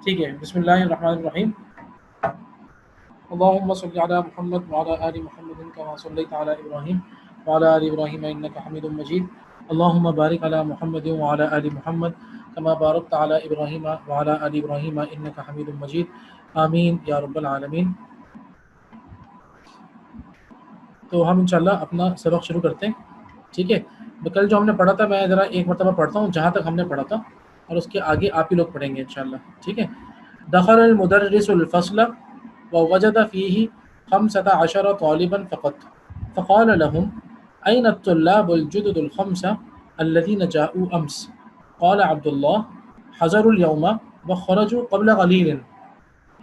ٹھیک ہے، بسم اللہ الرحمن الرحیم. اللهم صل على محمد وعلى آل محمد كما صليت على إبراهيم وعلى آل إبراهيم إنك حميد مجيد. اللهم بارك على محمد وعلى آل محمد كما باركت على إبراهيم وعلى آل إبراهيم إنك حميد مجيد. آمین یا رب العالمین. تو ہم انشاءاللہ اپنا سبق شروع کرتے ہیں. ٹھیک ہے، کل جو ہم نے پڑھا تھا میں ذرا ایک مرتبہ پڑھتا ہوں جہاں تک ہم نے پڑھا تھا، اور اس کے آگے آپ ہی لوگ پڑھیں گے انشاءاللہ. ٹھیک ہے. دخل المدرس الفصل ووجد فيه 15 طالبا فقط فقال لهم أين الطلاب الجدد الخمسة الذين جاءوا أمس؟ قال عبد الله حضروا اليوم وخرجوا قبل قليل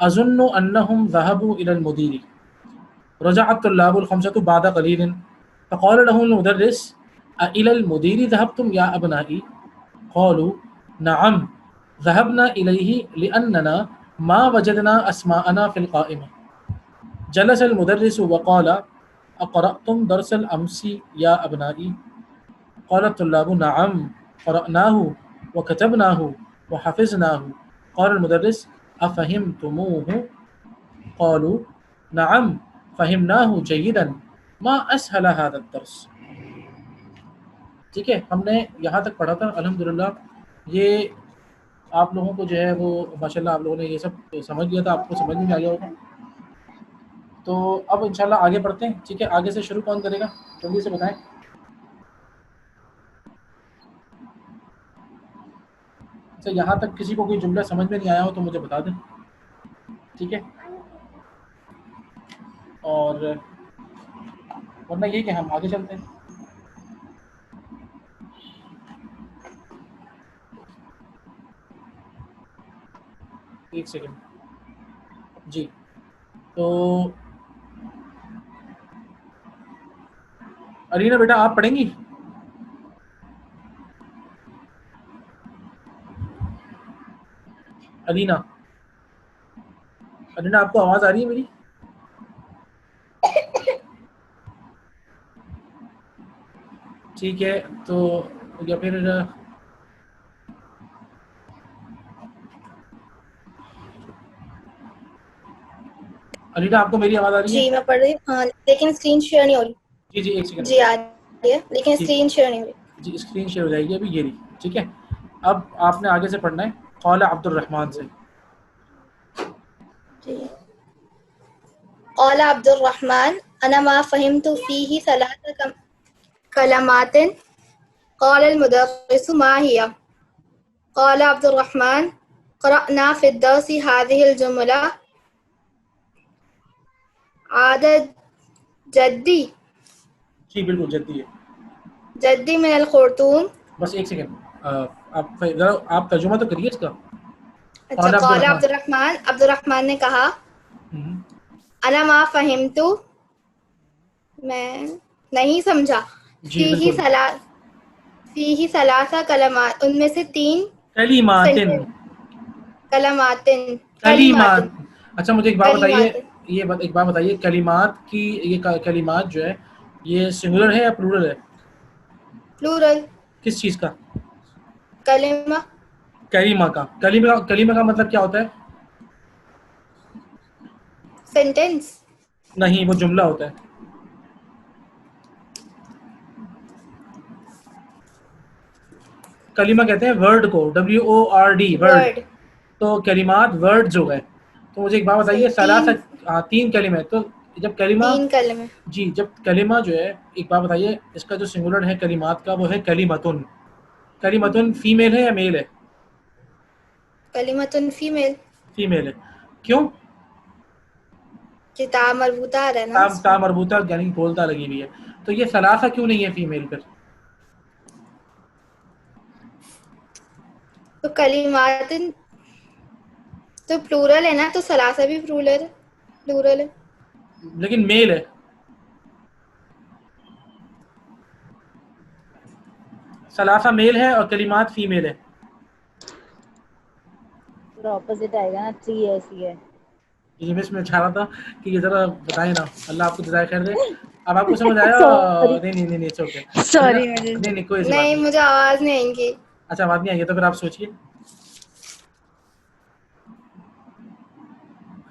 أظن أنهم ذهبوا إلى المدير. رجع الطلاب الخمسة بعد قليل فقال لهم المدرس أإلى المدير ذهبتم يا أبنائي؟ قالوا نعم ذهبنا إليه لأننا ما وجدنا أسماءنا في القائمة. جلس المدرس وقال أقرأتم درس الأمس يا أبنائي؟ قال الطلاب نعم قرأناه وكتبناه وحفظناه. قال المدرس أفهمتموه؟ قالوا نعم فهمناه جيدا ما أسهل هذا الدرس. ٹھیک ہے، ہم نے یہاں تک پڑھا تھا. الحمدللہ یہ آپ لوگوں کو جو ہے وہ ماشاءاللہ آپ لوگوں نے یہ سب سمجھ لیا تھا، آپ کو سمجھ میں آ گیا ہوگا. تو اب انشاءاللہ آگے بڑھتے ہیں. ٹھیک ہے، آگے سے شروع کون کرے گا جلدی سے بتائیں. اچھا، یہاں تک کسی کو کوئی جملہ سمجھ میں نہیں آیا ہو تو مجھے بتا دیں. ٹھیک ہے، اور ورنہ یہ کہ ہم آگے چلتے ہیں. ایک سیکنڈ جی. تو ارینا بیٹا آپ پڑھیں گی؟ ارینا آپ کو آواز آ رہی ہے میری؟ ٹھیک ہے، تو یا پھر ارینا آپ کو میری آواز آ رہی ہے؟ جی میں پڑھ رہی ہوں، ہاں لیکن اسکرین شیئر نہیں ہو رہی. جی ایک سیکنڈ. جی آ رہی ہے لیکن اسکرین شیئر نہیں ہو رہی. جی اسکرین شیئر ہو جائے گی ابھی. یہ رہی. ٹھیک ہے، اب آپ نے آگے سے پڑھنا ہے. قال عبد الرحمن سے. جی. قال عبد الرحمن انا ما فهمت فيه 3 كلمات. قال المدرس ما هي؟ قال عبد الرحمن قرأنا في الدرس هذه الجملة عادة جدي. جی بالکل جدی ہے. جدي من الخرطوم. بس ایک سیکنڈ، آپ ذرا آپ ترجمہ تو کریے اس کا. اچھا، قال عبد الرحمن نے کہا انا ما فہمت، میں نہیں سمجھا. جی بالکل. فیہ ثلاثہ کلمات، ان میں سے 3 کلمات. کلمات. اچھا مجھے ایک بات بتائیے، ایک بات بتائیے، کلمات کی یہ کلمات جو ہے یہ سنگولر ہے یا پلورل ہے؟ پلورل. کس چیز کا؟ کلمہ. کلیمہ کا. کلیمہ کا مطلب کیا ہوتا ہے؟ سینٹینس. نہیں، وہ جملہ ہوتا ہے. کلیمہ کہتے ہیں ورڈ کو، WORD ورڈ. تو کلمات ورڈ جو ہے. تو مجھے ایک بات بتائیے، 3 کلمے. تو جب کلمہ 3 کلمے. جی جب کلمہ جو ہے، ایک بات بتائیے، اس کا جو سنگولر ہے کلمات کا وہ ہے کلیمتن. کلیمتن فیمیل ہے یا میل ہے؟ کلمتن فیمیل. فیمیل ہے. کیوں؟ تا مربوطہ آ رہا ہے نا. تا مربوطہ یعنی بولتا لگی ہوئی ہے. تو یہ ثلاثہ کیوں نہیں ہے فیمیل پر؟ تو کلمات تو پلورل ہے نا، تو ثلاثہ بھی پلورل ہے. لیکن میل ہے. ثلاثہ میل ہے اور کلمات فیمیل ہے. پورا اپوزٹ آئے گا نا، 3 ایسی ہے. یہ میں چاہ رہا تھا کہ یہ ذرا بتائیں نا. اللہ آپ کو جزائے خیر دے. اب آپ کو سمجھ آیا؟ نہیں اٹس اوکے. سوری. نہیں کوئی ایسی بات نہیں، مجھے آواز نہیں آئیں گی. اچھا بات نہیں آئی ہے تو پھر آپ سوچیے.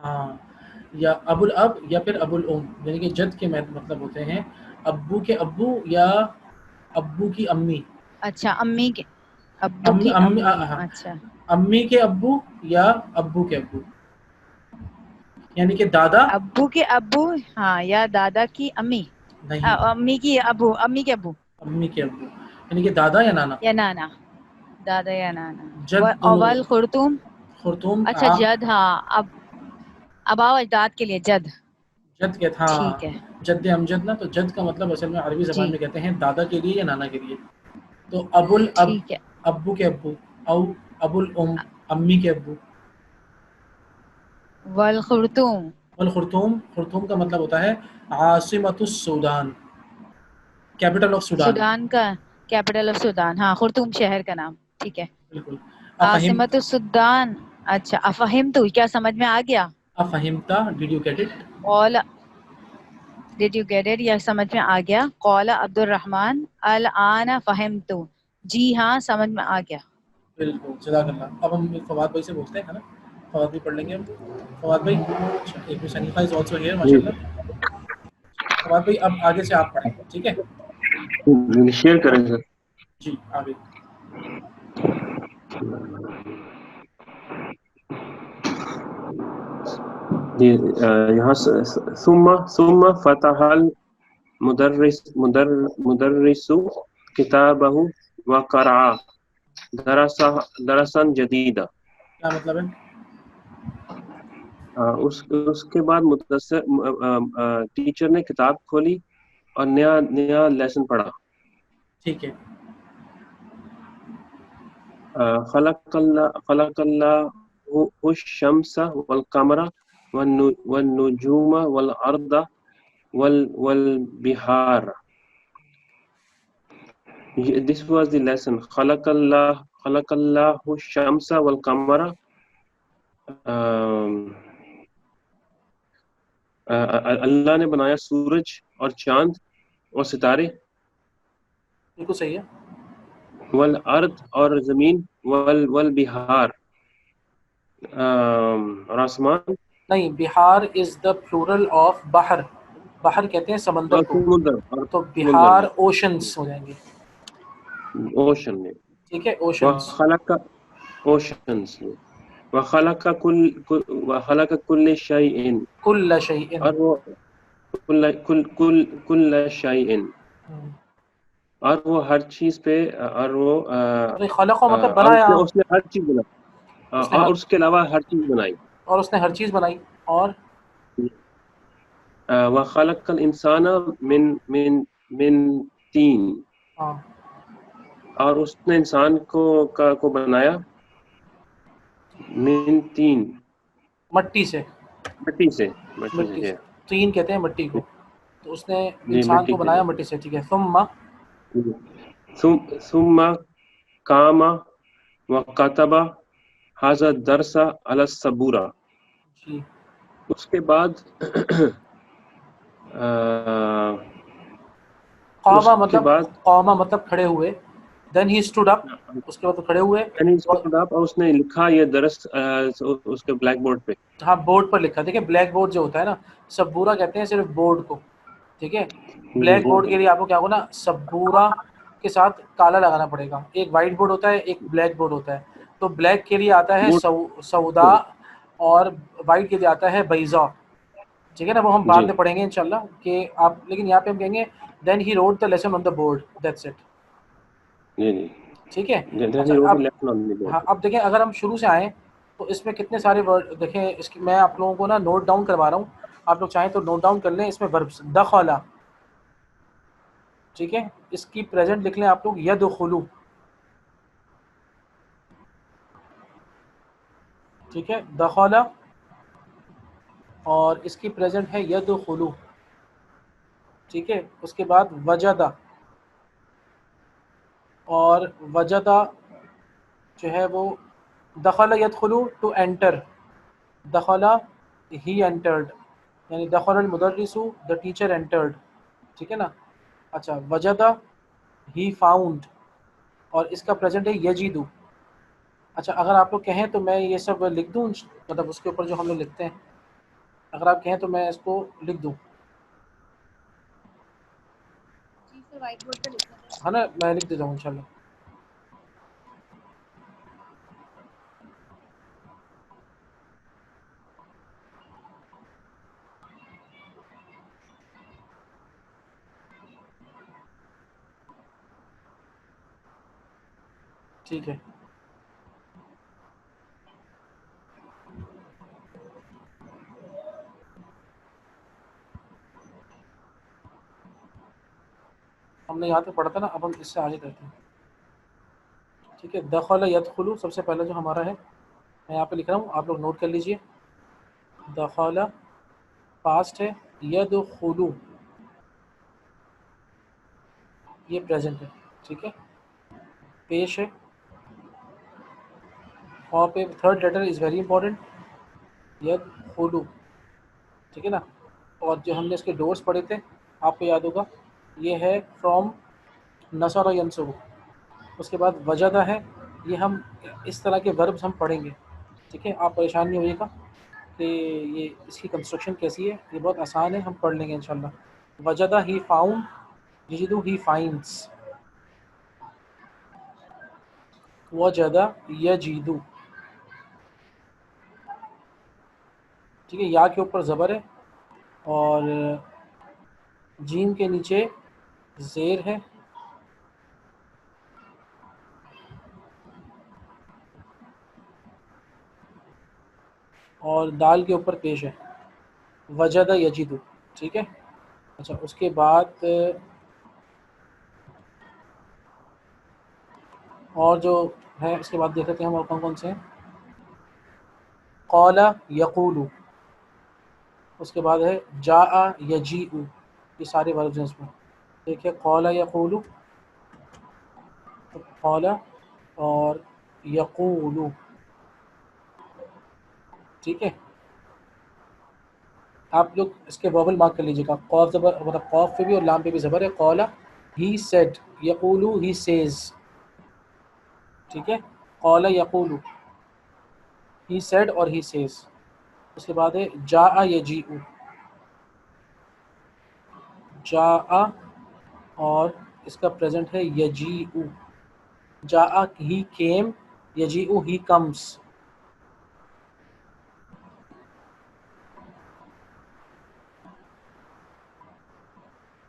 ہاں، یا ابو الاب یا پھر ابو الام، یعنی کہ جد کے مطلب ہوتے ہیں ابو کے ابو یا ابو کی امی. اچھا امی کے ابو امی کی امی امی. ہاں، اچھا امی کے ابو یا ابو کے ابو، یعنی کہ دادا ابو کے ابو ہاں یا دادا کی امی. نہیں، امی کی ابو امی کے ابو امی کے ابو یعنی کہ دادا یا نانا. یا نانا. دادا یا نانا. جد اول خرطوم. خرطوم اچھا جد ہاں اباؤ اجداد کے لیے جد. جد کے ہاں ٹھیک ہے جد امجد نا، تو جد کا مطلب اصل میں عربی زبان جی میں کہتے ہیں دادا کے لیے یا نانا کے لیے. تو ابو الاب ٹھیک ہے. ابو کے ابو، او ابو الام امی کے ابو. والخرطوم والخرطوم، خرطوم کا مطلب ہوتا ہے عاصمۃ السودان، کیپٹل آف سودان. سودان کا کیپٹل آف سودان. ہاں خرطوم شہر کا نام. ٹھیک ہے. بالکل. عاصمت السودان. اچھا افہم تو کیا سمجھ میں آ گیا؟ افہمتا، ڈیڈ یو گیٹ اٹ؟ قول ڈیڈ یو گیٹ اٹ، یا سمجھ میں آ گیا؟ قول عبد الرحمن الآن فہمت. جی ہاں سمجھ میں آ گیا. بالکل، جزاک اللہ. اب ہم فواد بھائی سے پوچھتے ہیں نا، فواد بھی پڑھ لیں گے ہم. فواد بھائی، اچھا ایک حنیفہ از آلسو ہیئر ماشاء اللہ. فواد بھائی اب آگے سے آپ پڑھیں، ٹھیک ہے؟ شیئر کریں سر. جی آگے. یہاں ثم فتح المدرس کتابہ وقرأ درسا جدیدا. کیا مطلب ہے؟ اس کے بعد ٹیچر نے کتاب کھولی اور نیا لیسن پڑھا. ٹھیک ہے. خلق اللہ الشمس والقمر والنجوم والارض والبحار. This was the lesson. خلق اللہ الشمس والقمر. اللہ نے بنایا سورج اور چاند اور ستارے. بالکل صحیح ہے. والارض اور زمین والبحار اور آسمان. نہیں، بہار از دا پلورل آف بحر. بحر کہتے ہیں سمندر اور کو، سمندر تو سمندر بہار میں اوشنس ہو جائیں گے. اوشن میں. ٹھیک ہے، اوشنس. وخلق اوشنس میں. وخلق کل شیء. کل شیء. اور وہ کل شیء، اور وہ ہر چیز پہ، اور وہ خلق و مطلب اور بنایا، اس نے ہر چیز بنائی، اور اس کے علاوہ ہر چیز بنائی. اور اس نے ہر چیز بنائی. اور وخلق الانسان من طین. ہاں اور اس نے انسان کو بنایا من طین، مٹی سے. مٹی سے. مٹی سے طین کہتے ہیں مٹی کو. تو اس نے جی انسان مٹی کو سے. بنایا مٹی سے. ٹھیک ہے. ثم قام وكتب هذا الدرس على السبورة. جی اس کے بعد قامہ مطلب کھڑے ہوئے. دین ہی اسٹوڈ اپ، اس کے بعد وہ کھڑے ہوئے. اور اس نے لکھا یہ درس اس کے بلیک بورڈ پہ. ہاں بورڈ پر لکھا. دیکھیں بلیک بورڈ جو ہوتا ہے نا، سبورہ کہتے ہیں صرف بورڈ کو. ٹھیک ہے. بلیک بورڈ کے لیے آپ کو کیا ہوگا نا، سبورہ کے ساتھ کالا لگانا پڑے گا. ایک وائٹ بورڈ ہوتا ہے، ایک بلیک بورڈ ہوتا ہے. تو بلیک کے لیے آتا ہے سودا، اور وائٹ کے لیے آتا ہے بیضا. ٹھیک ہے نا، وہ ہم بعد میں پڑھیں گے انشاءاللہ کہ آپ. لیکن یہاں پہ ہم کہیں گے then he wrote the lesson on the board, that's it. ٹھیک ہے. اچھا ہاں اب دیکھیں اگر ہم شروع سے آئیں تو اس میں کتنے سارے ورڈ دیکھیں. اس کی میں آپ لوگوں کو نا نوٹ ڈاؤن کروا رہا ہوں، آپ لوگ چاہیں تو نوٹ ڈاؤن کر لیں. اس میں وربس دخلا، ٹھیک ہے، اس کی پریزنٹ لکھ لیں آپ لوگ یدخلو. ٹھیک ہے، دخلا، اور اس کی پریزنٹ ہے یدخلو. ٹھیک ہے. اس کے بعد وجدہ، اور وجدہ جو ہے وہ دخل یدخلو ٹو انٹر. دخلا ہی انٹرڈ، یعنی دخل المدرس دا ٹیچر انٹرڈ. ٹھیک ہے نا. اچھا وجدہ ہی فاؤنڈ، اور اس کا پریزنٹ ہے یجیدو. اچھا اگر آپ لوگ کہیں تو میں یہ سب لکھ دوں، مطلب اس کے اوپر جو ہم لوگ لکھتے ہیں. اگر آپ کہیں تو میں اس کو لکھ دوں، جی پھر وائٹ بورڈ پہ لکھنے دیں. ہے نا، میں لکھ دیتا ہوں انشاءاللہ. ٹھیک ہے. ہم نے یہاں تک پڑھا تھا نا، اب ہم اس سے آگے کرتے ہیں. ٹھیک ہے. دخل یدخلو سب سے پہلے جو ہمارا ہے، میں یہاں پہ لکھ رہا ہوں، آپ لوگ نوٹ کر لیجئے. دخل پاسٹ ہے، یدخلو یہ پریزنٹ ہے. ٹھیک ہے. پیش ہے، وہاں پہ third letter is very important, یدخلو. ٹھیک ہے نا. اور جو ہم نے اس کے ڈورس پڑھے تھے آپ کو یاد ہوگا، یہ ہے فرام نصر ینصر. اس کے بعد وجدہ ہے، یہ ہم اس طرح کے وربز ہم پڑھیں گے. ٹھیک ہے. آپ پریشان نہیں ہوئیے گا کہ یہ اس کی کنسٹرکشن کیسی ہے، یہ بہت آسان ہے، ہم پڑھ لیں گے انشاءاللہ. وجدہ ہی فاؤنڈ، یجدو ہی فائنڈس، وجدہ یجدو. ٹھیک ہے. یا کے اوپر زبر ہے اور جیم کے نیچے زیر ہے، اور دال کے اوپر پیش ہے، وجدہ یجدو. ٹھیک ہے. اچھا اس کے بعد اور جو ہے اس کے بعد دیکھ لیتے ہیں ہم اور کون کون سے ہیں. قال یقول، اس کے بعد ہے جاء یجیء، یہ سارے وربز ہیں اس میں. ٹھیک ہے. قال یقول، قال اور یقول. ٹھیک ہے. آپ لوگ اس کے ووول مارک کر لیجیے گا. قاف زبر، مطلب قاف پہ بھی اور لام پہ بھی زبر ہے. قال ہی سیڈ، یقول ہی سیز. ٹھیک ہے. قال یقول، ہی سیڈ اور ہی سیز. اس کے بعد ہے جاء یجیء، جاء اور اس کا پریزنٹ ہے یجیء. جاء ہی کیم، یجیء ہی کمز.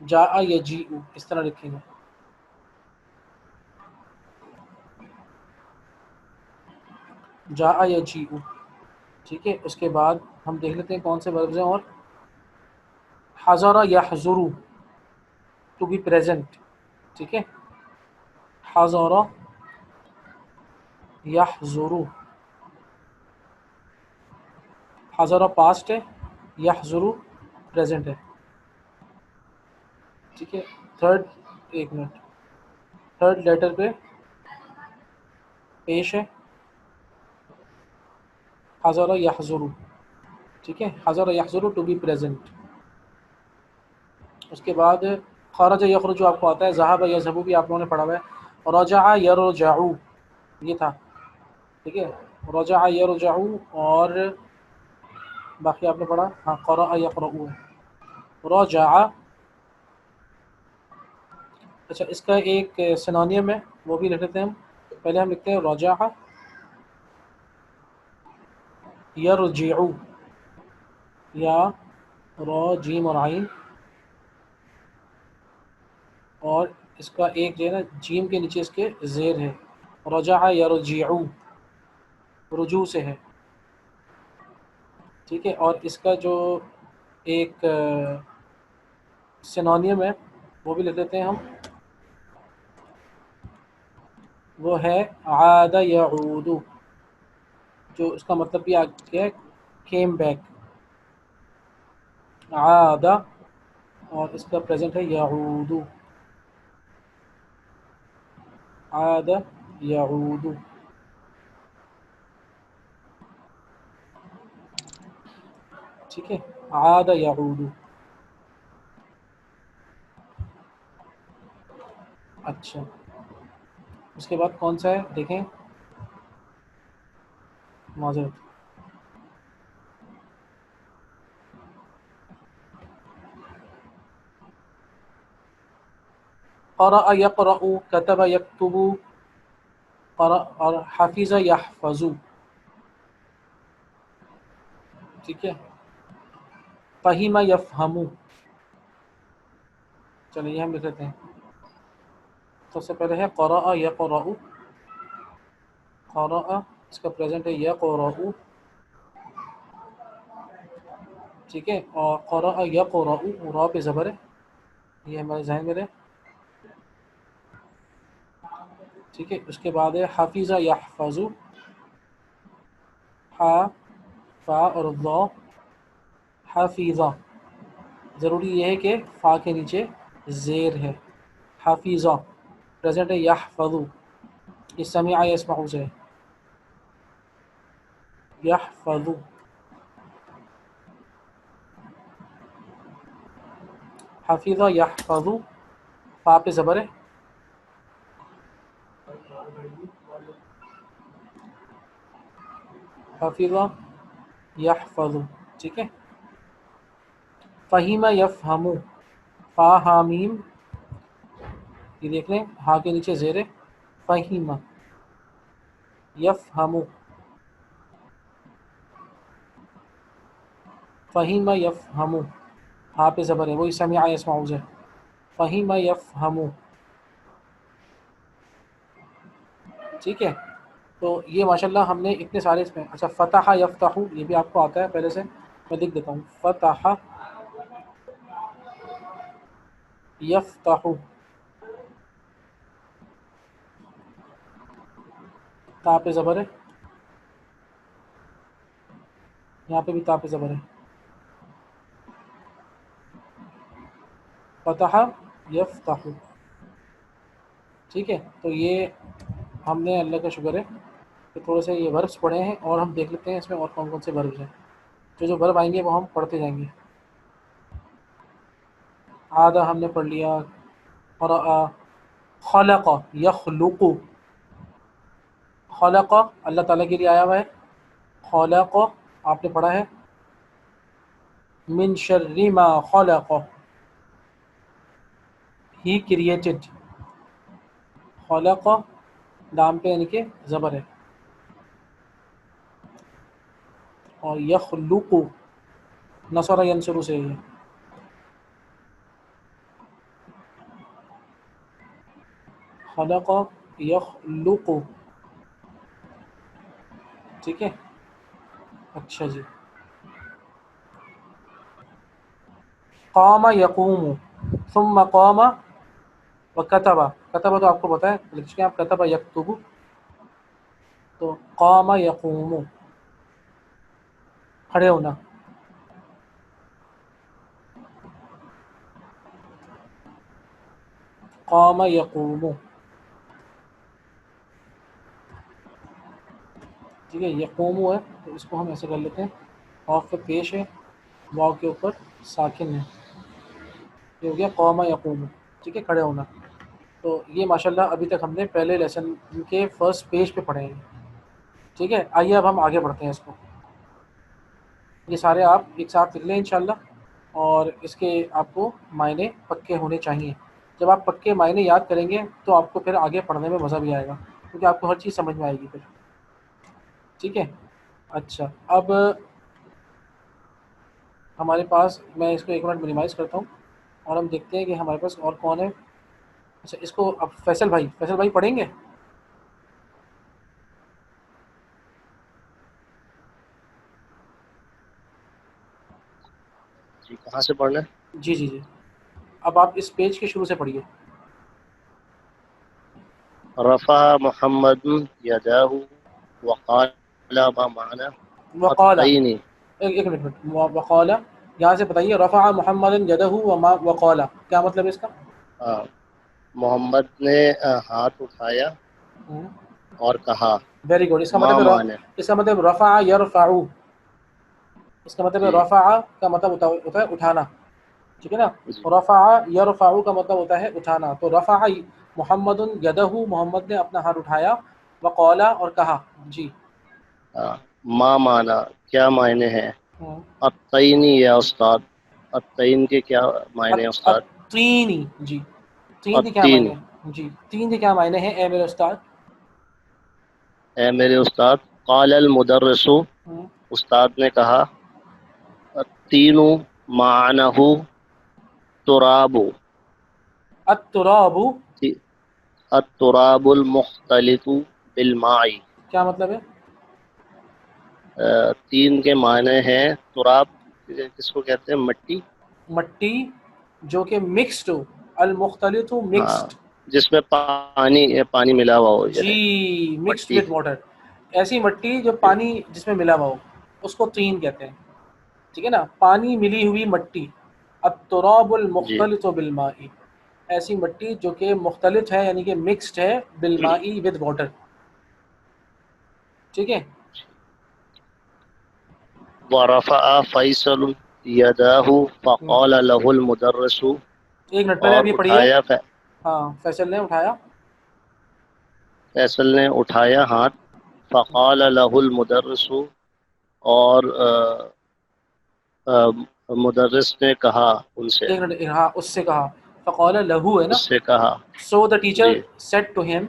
جاء یجیء اس طرح لکھیں گے. جاء یجیء. ٹھیک ہے. اس کے بعد ہم دیکھ لیتے ہیں کون سے وربز ہیں. اور حضر یحضر، ٹو بی پریزنٹ. ٹھیک ہے. حضر یحضر، حضر پاسٹ ہے، یحضر پریزنٹ ہے. ٹھیک ہے. تھرڈ، ایک منٹ، تھرڈ لیٹر پہ پیش ہے، حضر یحضر. ٹھیک ہے. حضر یحضر ٹو بی پریزنٹ. اس کے بعد خرج یخرج آپ کو آتا ہے، ذهب یذهب بھی آپ لوگوں نے پڑھا ہوا ہے. رجع یرجع یہ تھا. ٹھیک ہے. رجع یرجع اور باقی آپ نے پڑھا، ہاں قرأ یقرأ. رجع، اچھا اس کا ایک سنونیم ہے وہ بھی لکھ لیتے ہیں ہم. پہلے ہم لکھتے ہیں رجع یرجع، یا را جیم اور عین، اور اس کا ایک جو ہے نا جیم کے نیچے اس کے زیر ہے. رجع یرجع، رجوع سے ہے. ٹھیک ہے. اور اس کا جو ایک سنونیم ہے وہ بھی لکھ لیتے ہیں ہم، وہ ہے عاد یعود، جو اس کا مطلب بھی کیا ہے، کیم بیک. عاد اور اس کا پریزنٹ ہے یعود، عاد یعود. ٹھیک ہے. عاد یعود. اچھا اس کے بعد کون سا ہے دیکھیں، معذرت، قرأ یقرأ، کتب یکتب، اور حفظ یحفظ، ٹھیک ہے. فہم یفہم، چلیے یہ ہم لکھ لیتے ہیں. سب سے پہلے ہے قرأ یقرأ، قرأ اس کا پریزنٹ ہے یقرأ، ٹھیک ہے. اور قرأ یقرأ را پہ زبر ہے، یہ ہمارے ذہن میں رہے، ٹھیک ہے. اس کے بعد ہے حفظ یحفظ، حا فا اور ضا، حفیظہ، ضروری یہ ہے کہ فا کے نیچے زیر ہے. حفیظہ پریزنٹ ہے یحفظ، یہ سمع یسمع سے ہے. یحفظ، حفیظ یحفظ، فا پہ زبر ہے، حفیظ یحفظ، ٹھیک ہے. فہیم یفہم، فا حامیم، یہ دیکھ لیں ہا کے نیچے زیر ہے. فہیم یفہم، فہیم یفہم، ہا پہ زبر ہے، وہی سمع یسمع سے. فہیم یفہم، ٹھیک ہے. تو یہ ماشاءاللہ ہم نے اتنے سارے اس میں. اچھا فتح یفتح یہ بھی آپ کو آتا ہے پہلے سے، میں لکھ دیتا ہوں. فتح یفتح، تا پہ زبر ہے، یہاں پہ بھی تا پہ زبر ہے. فتح یفتح، ٹھیک ہے. تو یہ ہم نے اللہ کا شکر ہے کہ تھوڑے سے یہ وربس پڑھے ہیں، اور ہم دیکھ لیتے ہیں اس میں اور کون کون سے وربس ہیں. جو ورب آئیں گے وہ ہم پڑھتے جائیں گے. آدھا ہم نے پڑھ لیا. قرأ، خلق یخلق، خلق اللہ تعالیٰ کے لیے آیا ہوا ہے. خلق آپ نے پڑھا ہے. من شر ما خلق، ہی کریٹڈ. خلق لام پہ یعنی کہ زبر ہے. اور یخلق نصر ینصر سے ہے. خلق یخلق، ٹھیک ہے. اچھا جی. قام یقوم، ثم قام وکتب، کتب تو آپ کو پتا ہے لکھ کے آپ کتب یکتب. تو قام یقوم کھڑے ہونا. قام یقوم، ٹھیک ہے. یقوم ہے تو اس کو ہم ایسے کر لیتے ہیں. واو پہ پیش ہے، واو کے اوپر ساکن ہے، یہ ہو گیا قوم یقوم، ٹھیک ہے. کھڑے ہونا. تو یہ ماشاءاللہ ابھی تک ہم نے پہلے لیسن کے فرسٹ پیج پہ پڑھے ہیں، ٹھیک ہے. آئیے اب ہم آگے بڑھتے ہیں اس کو. یہ سارے آپ ایک ساتھ لکھ لیں انشاءاللہ، اور اس کے آپ کو معنی پکے ہونے چاہیے. جب آپ پکے معنی یاد کریں گے تو آپ کو پھر آگے پڑھنے میں مزہ بھی آئے گا، کیونکہ آپ کو ہر چیز سمجھ میں آئے گی پھر، ٹھیک ہے. اچھا اب ہمارے پاس، میں اس کو ایک منٹ منیمائز کرتا ہوں اور ہم دیکھتے ہیں کہ ہمارے پاس اور کون ہے. اچھا اس کو اب فیصل بھائی پڑھیں گے. جی کہاں سے پڑھنا ہے؟ جی اب آپ اس پیج کے شروع سے پڑھیے. رفع محمد یداہ وقال ما معنی وقال، الطین. ایک منٹ، وقال یہاں سے بتائیے. رفع محمد یدہ وقال، کیا مطلب ہے اس کا؟ محمد نے ہاتھ اٹھایا اور کہا. Very good. اس کا ما مطلب معنی؟ اس کا مطلب رفع یرفع، اس کا مطلب ہے جی رفع کا مطلب ہوتا ہے اٹھانا، ٹھیک ہے نا. جی رفع یرفع کا مطلب ہوتا ہے اٹھانا. تو رفع محمد یدہ، محمد نے اپنا ہاتھ اٹھایا. وقال اور کہا. جی ما معنی کیا معنی ہے؟ ہوں. الطین یا استاد، الطین کے کیا معنی ہے استاد؟ الطینی، جی تین کے کیا التین معنی؟ جی تین کے کیا معنی ہیں اے میرے استاد؟ اے میرے استاد قال المدرس ہم، استاد نے کہا التین معنہ تراب التراب التراب المختلط بالماء کیا مطلب ہے؟ تین کے معنی ہیں تراب کس کو کہتے ہیں مٹی مٹی جو کہ مکسڈ ہو، المختلط ہاں مکسڈ، جس میں پانی ملا ہوا ہو جی یعنی مکسڈ مٹی وتھ واٹر، ایسی مٹی جو پانی جس میں ملا ہوا ہو اس کو طین کہتے ہیں، ٹھیک ہے نا، پانی ملی ہوئی مٹی، التراب جی المختلط بالماء، ایسی مٹی جو کہ مختلط ہے یعنی کہ مکسڈ ہے بالماء ود واٹر، ٹھیک ہے. ورفع فیصل یداہ فقال له المدرس ایک منٹ پہلے اور آپ یہ پڑھیے. اٹھایا ہاں فیصل نے اٹھایا. فیصل نے اٹھایا ہاتھ فقال له المدرس اور مدرس نے کہا ان سے ایک منٹ، ہاں اس سے کہا، فقال لہو ہے نا، اس سے کہا so the teacher ji said to him,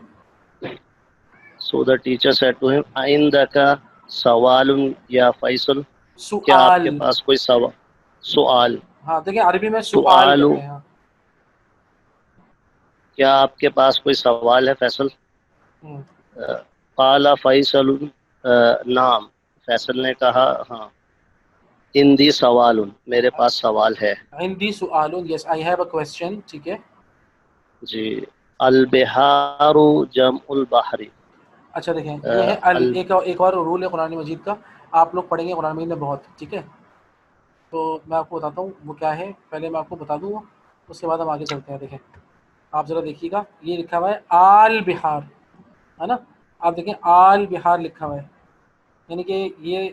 So the teacher said to him, "عندك سوال یا فیصل کیا آپ کے سؤال. پاس کوئی سوال ہاں دیکھیں عربی میں سؤال سؤال کہتے ہیں. ہاں کیا آپ کے پاس کوئی سوال ہے فیصل؟ ہم، قال فیصل نعم فیصل نے کہا ہاں عندي سوال میرے پاس سوال ہے عندي سؤال، یس آئی ہیو اے کوسچن، ٹھیک ہے. جی البحار جمع البحر اچھا دیکھیں یہ ہے ایک اور رول ہے قرآن مجید کا، آپ لوگ پڑھیں گے قرآن مجید میں بہت، ٹھیک ہے. تو میں آپ کو بتاتا ہوں وہ کیا ہے، پہلے میں آپ کو بتا دوں اس کے بعد ہم آگے چلتے ہیں. دیکھیں آپ ذرا دیکھیے گا، یہ لکھا ہوا ہے آل بہار، ہے نا، آپ دیکھیں آل بہار لکھا ہوا ہے، یعنی کہ یہ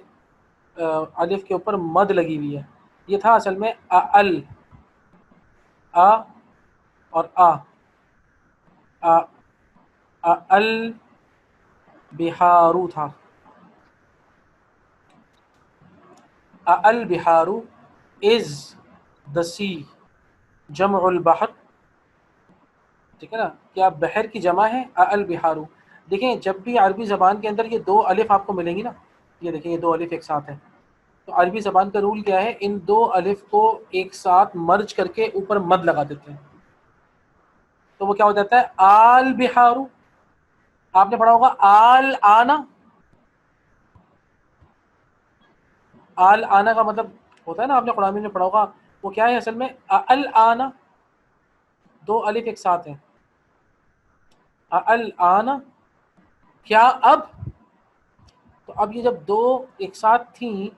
الف کے اوپر مد لگی ہوئی ہے، یہ تھا اصل میں ال اور ال بہارو تھا، ال بہارو از دا سی جمع البحر، ٹھیک ہے نا، کیا بحر کی جمع ہے ال بہارو. دیکھیں جب بھی عربی زبان کے اندر یہ دو الف آپ کو ملیں گی نا، یہ دیکھیں یہ دو الف ایک ساتھ ہیں، تو عربی زبان کا رول کیا ہے، ان دو الف کو ایک ساتھ مرج کر کے اوپر مد لگا دیتے ہیں، تو وہ کیا ہو جاتا ہے آل بہارو. آپ نے پڑھا ہوگا آل آنا، آل آنا کا مطلب ہوتا ہے نا، آپ نے قرآن میں پڑھا ہوگا وہ کیا ہے اصل میں ال آنا، دو الف ایک ساتھ ہیں، ال آنا کیا اب. تو اب یہ جب دو ایک ساتھ تھیں،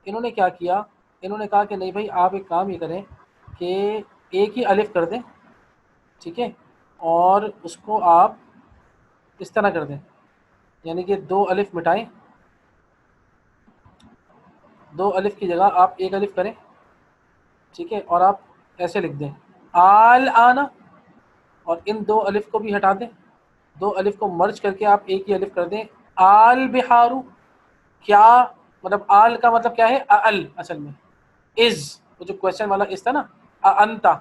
انہوں نے کیا کیا، انہوں نے کہا کہ نہیں بھائی آپ ایک کام یہ کریں کہ ایک ہی الف کر دیں، ٹھیک ہے، اور اس کو آپ اس طرح کر دیں، یعنی کہ دو الف مٹائیں، دو الف کی جگہ آپ ایک الف کریں، ٹھیک ہے، اور آپ ایسے لکھ دیں آل آنا، اور ان دو الف کو بھی ہٹا دیں، دو الف کو مرج کر کے آپ ایک ہی الف کر دیں آل بہارو. کیا مطلب آل کا مطلب کیا ہے ال اصل میں، از وہ جو کوشچن والا از تھا نا، انتا،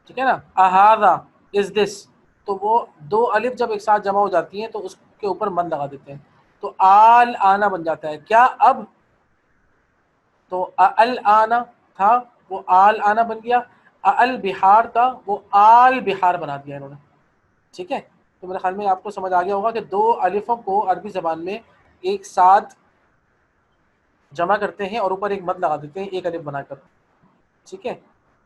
ٹھیک ہے نا، اہذا از دس، تو وہ دو الف جب ایک ساتھ جمع ہو جاتی ہیں تو اس کے اوپر مد لگا دیتے ہیں، تو آل آنا بن جاتا ہے کیا اب. تو ال آنا تھا وہ آل آنا بن گیا، ال بہار تھا وہ آل بہار بنا دیا انہوں نے، ٹھیک ہے. تو میرے خیال میں آپ کو سمجھ آ گیا ہوگا کہ دو الفوں کو عربی زبان میں ایک ساتھ جمع کرتے ہیں اور اوپر ایک مد لگا دیتے ہیں ایک الف بنا کر، ٹھیک ہے.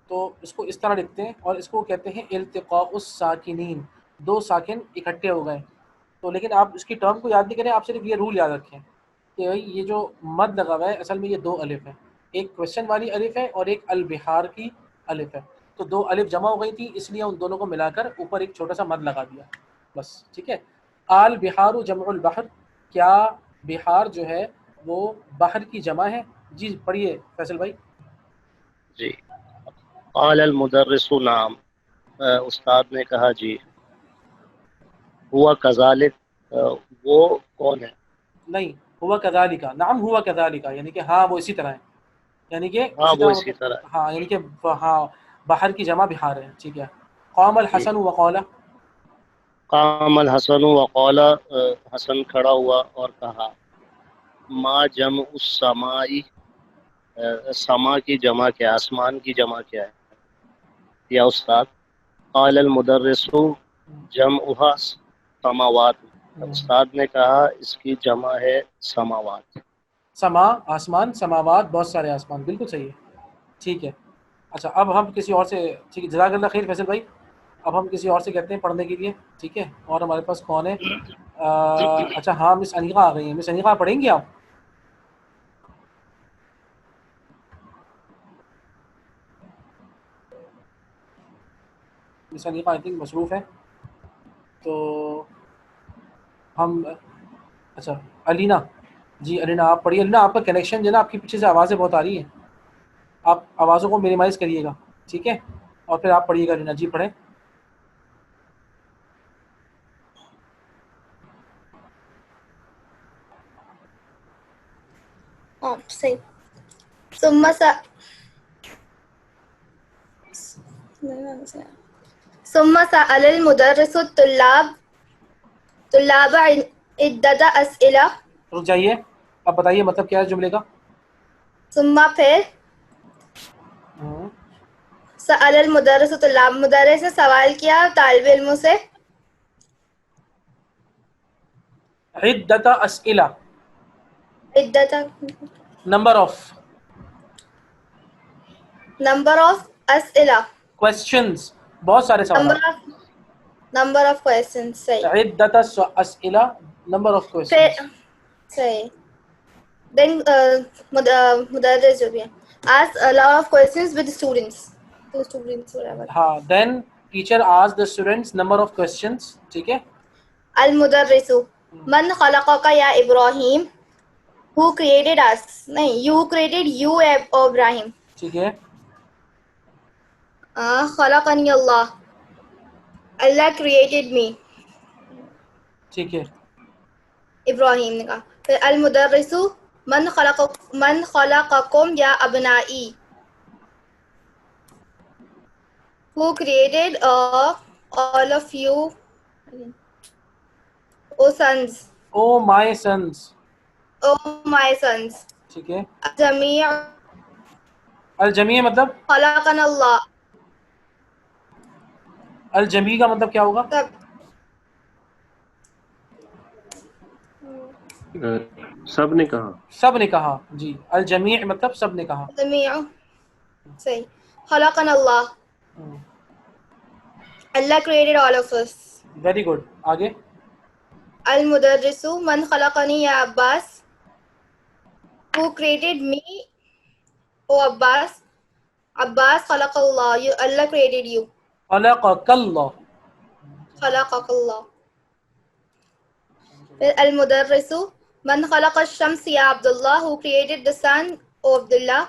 تو اس کو اس طرح لکھتے ہیں اور اس کو کہتے ہیں التقاء الساکنین، دو ساکن اکٹھے ہو گئے. تو لیکن آپ اس کی ٹرم کو یاد نہیں کریں، آپ صرف یہ رول یاد رکھیں کہ بھائی یہ جو مد لگا ہوا ہے اصل میں یہ دو الف ہیں، ایک کوشچن والی الف ہے اور ایک البحار کی الف ہے. تو دو الف جمع ہو گئی تھی اس لیے ان دونوں کو ملا کر اوپر ایک چھوٹا سا مد لگا دیا بس، ٹھیک ہے. آل بہار جمع البحر، کیا بہار جو ہے وہ بحر کی جمع ہے. جی پڑھیے فیصل بھائی. جی قال المدرس نعم استاد نے کہا جی ہوا کذالک وہ کون ہے نہیں ہوا کذالک، نعم ہوا کذالک، یعنی کہ ہاں وہ اسی طرح ہے، یعنی کہ ہاں اسی وہ طرح اسی مطلب طرح ہاں یعنی کہ ہاں بحر کی جمع بہار ہے، ٹھیک ہے. قام الحسن وقال. قام الحسن وقال حسن کھڑا ہوا اور کہا ما جمع السمائی سما کی جمع کیا آسمان کی جمع کیا ہے یا استاد؟ قال المدرس جمعها سماوات استاد نے کہا اس کی جمع ہے سماوات. سما آسمان، سماوات بہت سارے آسمان، بالکل صحیح ہے. ٹھیک ہے. اچھا اب ہم کسی اور سے، ٹھیک ہے جزاک اللہ خیر فیصل بھائی. اب ہم کسی اور سے کہتے ہیں پڑھنے کے لیے. ٹھیک ہے. اور ہمارے پاس کون ہے؟ اچھا ہاں مس انیقہ آ گئی ہیں. مس انیقہ پڑھیں گی آپ؟ مس انیقہ آئی تھنک مصروف ہے. تو ہم اچھا علینا، جی علینا آپ پڑھیے. علینا آپ کا کنیکشن جو ہے نا، آپ کی پیچھے سے آوازیں بہت آ رہی ہیں، آپ آوازوں کو مینیمائز کریے گا. ٹھیک ہے. اور پھر آپ پڑھیے گا. علینا جی پڑھیں. صحیح. ثم سأل المدرس طلاب عدة أسئلة. رک جائیے، اب بتائیے مطلب کیا ہے جملے کا؟ ثم پھر سأل المدرس طلاب، مدرس نے سوال کیا طالب علموں سے. عدۃ اسئلہ، عدة نمبر آف أسئلة، کوسچنز، بہت سارے سوالات. number of questions. صحیح. عدۃ اسئلہ، نمبر آف پھر کوسچنز. صحیح. Then مدرس جو بھی ہے ask a lot of questions with students. To students whatever. ہاں then teacher ask the students number of questions. ٹھیک ہے. المدرس من خلقك یا ابراہیم. Who created us؟ نہیں you created you ابراہیم. ٹھیک ہے. خلقنی اللہ، اللہ created me. ٹھیک ہے. ابراہیم نے کہا. پھر المدرس من خلقکم یا ابنائی. Who created all of you O sons. O my since. Oh my sons. ٹھیک ہے. جمیع الجمیع مطلب، خلقنا اللہ. الجمیع کا مطلب کیا ہوگا؟ سب نے کہا. سب نے کہا. جی الجمیع مطلب سب نے کہا. جمیع صحیح. خلقنا اللہ، اللہ created all of us. Very good. آگے. المدرس من خلقنی یا عباس. Who created me O عباس. عباس خلق اللہ، اللہ created you. خلقک اللہ. خلقک اللہ. پھر المدرس من خلق الشمس یا عبداللہ. Who created the sun O Abdullah.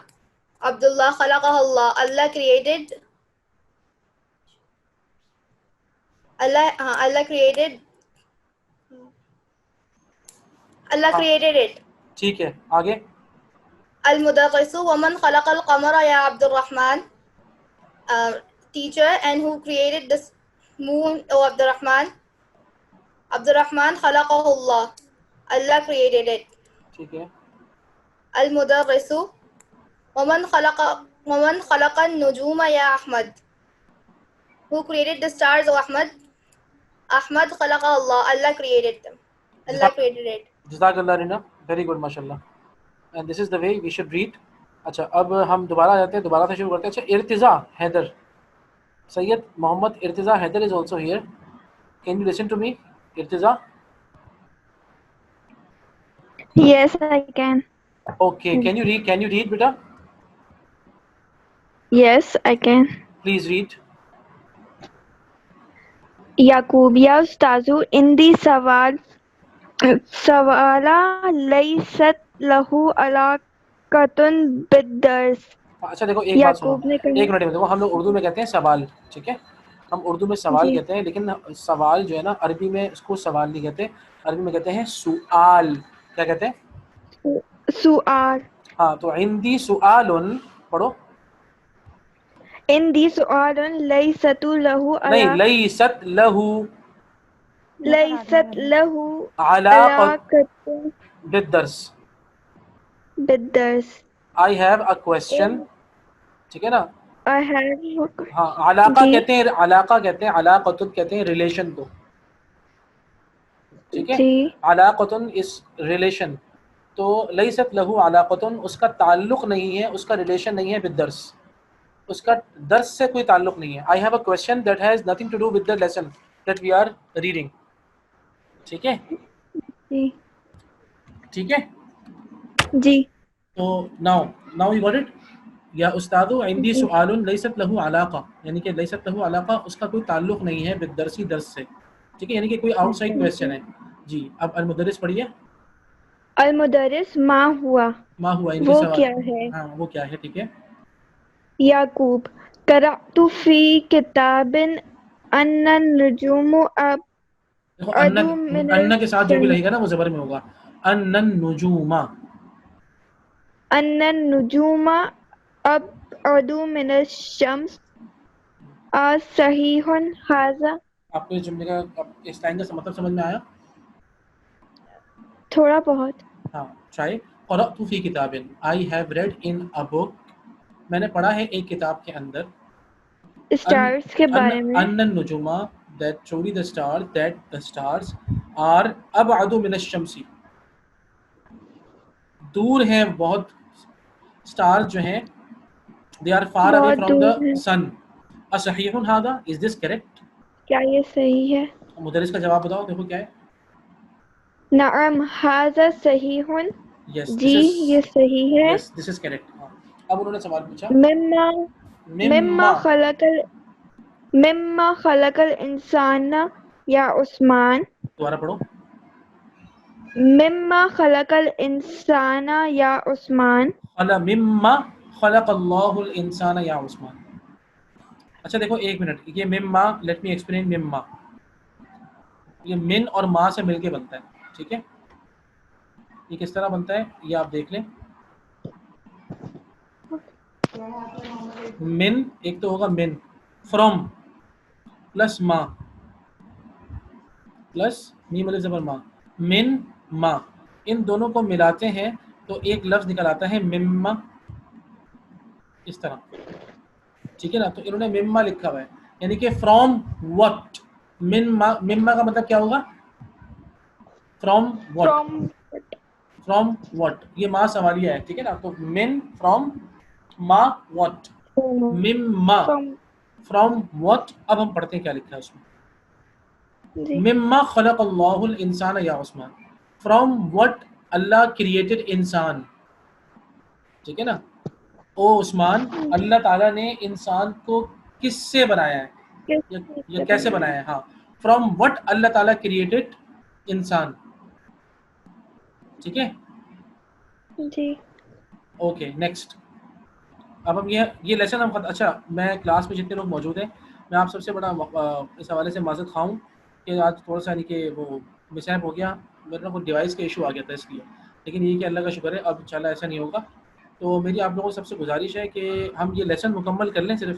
Abdullah خلقہ Allah, Allah created Allah created it. ٹھیک ہے. آگے. المدرس ومن خلق القمر یا عبد الرحمن. Teacher and who created the moon O عبد الرحمن. عبد الرحمن خلقہ اللہ، اللہ created it. ٹھیک ہے. المدرس ومن خلق النجوم یا Ahmad. Who created the stars O Ahmad. Ahmad خلقہ Allah, Allah created them. Allah created it. جزاک اللہ رینا. ویری گڈ ماشاء اللہ. And this is the way we should read. اچھا اب ہم دوبارہ آ جاتے ہیں، دوبارہ سے شروع کرتے ہیں. اچھا Irtaza Haider, Syed Muhammad Irtaza Haider is also here. Can you listen to me Irtaza? Yes, I can. Okay. Can you read بیٹا؟ Yes, I can. Please read. یعقوبیہ استاذو اندی سوالا لیست لہو علاقتن بالدرس. اچھا دیکھو ایک بات سنو، یعقوب نے کہا ایک منٹ میں. دیکھو ہم لوگ اردو میں کہتے ہیں سوال، ٹھیک ہے، ہم اردو میں سوال جی. کہتے ہیں، لیکن سوال جو ہے نا عربی میں اس کو سوال نہیں کہتے، عربی میں کہتے ہیں سؤال. کیا کہتے ہیں؟ سؤال. ہاں تو عندی سؤال، پڑھو. عندي سؤال ليست له نہیں لیست لہو ليست له علاقۃ علاقة بالدرس. بالدرس. I have a question. ٹھیک ہے نا. I have ہاں علاقہ جی کہتے ہیں, علاقہ کہتے ہیں, علاقۃ کہتے ہیں ریلیشن کو. ٹھیک ہے. جی علاقۃ اس ریلیشن. تو لیست لہو علاقۃ اس کا تعلق نہیں ہے, اس کا ریلیشن نہیں ہے بالدرس, اس کا درس سے کوئی تعلق نہیں ہے. I have a question that has nothing to do with the lesson that we are reading. ٹھیک ہے. جی ٹھیک ہے. جی تو now you got it. یا استاد عندی جی سؤال لیست لہ علاقہ, یعنی کہ لیست لہ علاقہ اس کا کوئی تعلق نہیں ہے بالدرسی درس سے. ٹھیک ہے, یعنی کہ کوئی آؤٹ سائڈ کویسچن ہے. جی اب المدرس پڑھیے. المدرس ما ہوا ما ہوا ان کی وہ سوال. کیا ہے. ہاں وہ کیا ہے. ٹھیک ہے. یعقوب قرأت فی کتاب ان النجوم دیکھو ابعد من ان کے ساتھ جو بھی الشمس رہے گا نا وہ زبر میں ہوگا. ان النجوم. ان النجوم ابعد من الشمس صحیح ھذا. آپ کو اس جملے کا اس لائن کا مطلب سمجھ میں آیا؟ تھوڑا بہت. ہاں ٹرائی. قرأت فی کتاب, آئی ہیو ریڈ ان اے بک, میں نے پڑھا ہے ایک کتاب کے اندر. اسٹارز کے بارے میں. ان النجوم that truly the stars are ابعد من الشمس, دور ہیں بہت. stars جو ہیں they are far away بہت from the دور ہے. sun. اصحیح ھذا, is this correct؟ کیا یہ صحیح ہے؟ مدرس کا جواب بتاؤ. دیکھو کیا ہے. نعم ھذا صحیح. yes جی یہ صحیح ہے. yes this is correct. اب انہوں نے سوال پوچھا. مما خلق الانسان یا عثمان. دوبارہ پڑھو. مما خلق الانسان یا عثمان. مما خلق اللہ الانسان یا عثمان. اچھا دیکھو ایک منٹ, یہ مما لیٹ می ایکسپلین. مما یہ من اور ما سے مل کے بنتا ہے. ٹھیک ہے. یہ کس طرح بنتا ہے یہ آپ دیکھ لیں. من ایک تو ہوگا من فرام پلس ما پلس میم الف زبر ما, من ما, ان دونوں کو ملاتے ہیں تو ایک لفظ نکل آتا ہے مما, اس طرح. ٹھیک ہے نا. تو انہوں نے مما لکھا ہوا ہے, یعنی کہ فرام وٹ. مما کا مطلب کیا ہوگا؟ From what. فرام وٹ یہ ما سوالیہ ہے. ٹھیک ہے نا. تو من فرام ما وٹ مما فرام وٹ. اب ہم پڑھتے ہیں کیا لکھا ہے اس میں. مما خلق اللہ الانسان یا عثمان, فرام وٹ اللہ کریٹڈ انسان. ٹھیک ہے نا. او عثمان, اللہ تعالیٰ نے انسان کو کس سے بنایا ہے یا کیسے بنایا ہے. ہاں فرام وٹ اللہ تعالیٰ کریٹڈ انسان. ٹھیک ہے. جی اوکے نیکسٹ. اب ہم یہ لیسن ہم اچھا میں کلاس میں جتنے لوگ موجود ہیں میں آپ سب سے بڑا اس حوالے سے معذرت خواہ ہوں کہ آج تھوڑا سا یعنی کہ وہ مس ہیپ ہو گیا, میرا کوئی ڈیوائس کا ایشو آ گیا تھا اس لیے. لیکن یہ کہ اللہ کا شکر ہے اب انشاءاللہ ایسا نہیں ہوگا. تو میری آپ لوگوں سب سے گزارش ہے کہ ہم یہ لیسن مکمل کر لیں صرف.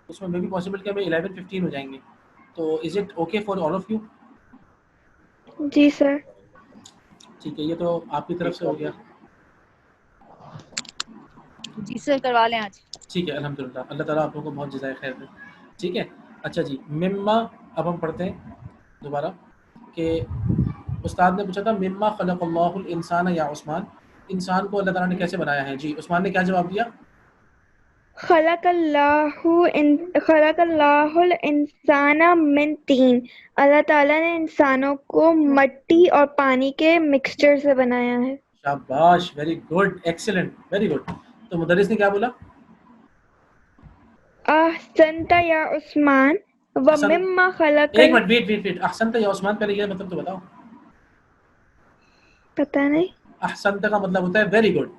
اس میں بھی پاسبل کہ ہمیں 11:15 ہو جائیں گے. تو is it okay for all of you? جی سر. ٹھیک ہے. یہ تو آپ کی طرف سے ہو گیا. جی سر کروا لیں آج. ٹھیک ہے الحمدللہ. اللہ تعالیٰ آپ لوگوں کو بہت جزائے خیر دے. ٹھیک ہے. اچھا جی مما. اب ہم پڑھتے ہیں دوبارہ کہ استاد نے پوچھا تھا مما خلق اللہ الانسان یا عثمان, انسان کو اللہ تعالیٰ نے کیسے بنایا ہے. جی عثمان نے کیا جواب دیا؟ خلق اللہ الانسان من طین. اللہ تعالیٰ نے انسانوں کو مٹی اور پانی کے مکسچر سے بنایا ہے. شاباش, very good, excellent, very good. تو مدرس نے کیا بولا؟ احسنت یا عثمان ومما خلق. ایک منٹ ویٹ. احسنت یا عثمان, پہلے یہ مطلب تو بتاؤ. پتہ نہیں. احسنت کا مطلب ہوتا ہے ویری گڈ.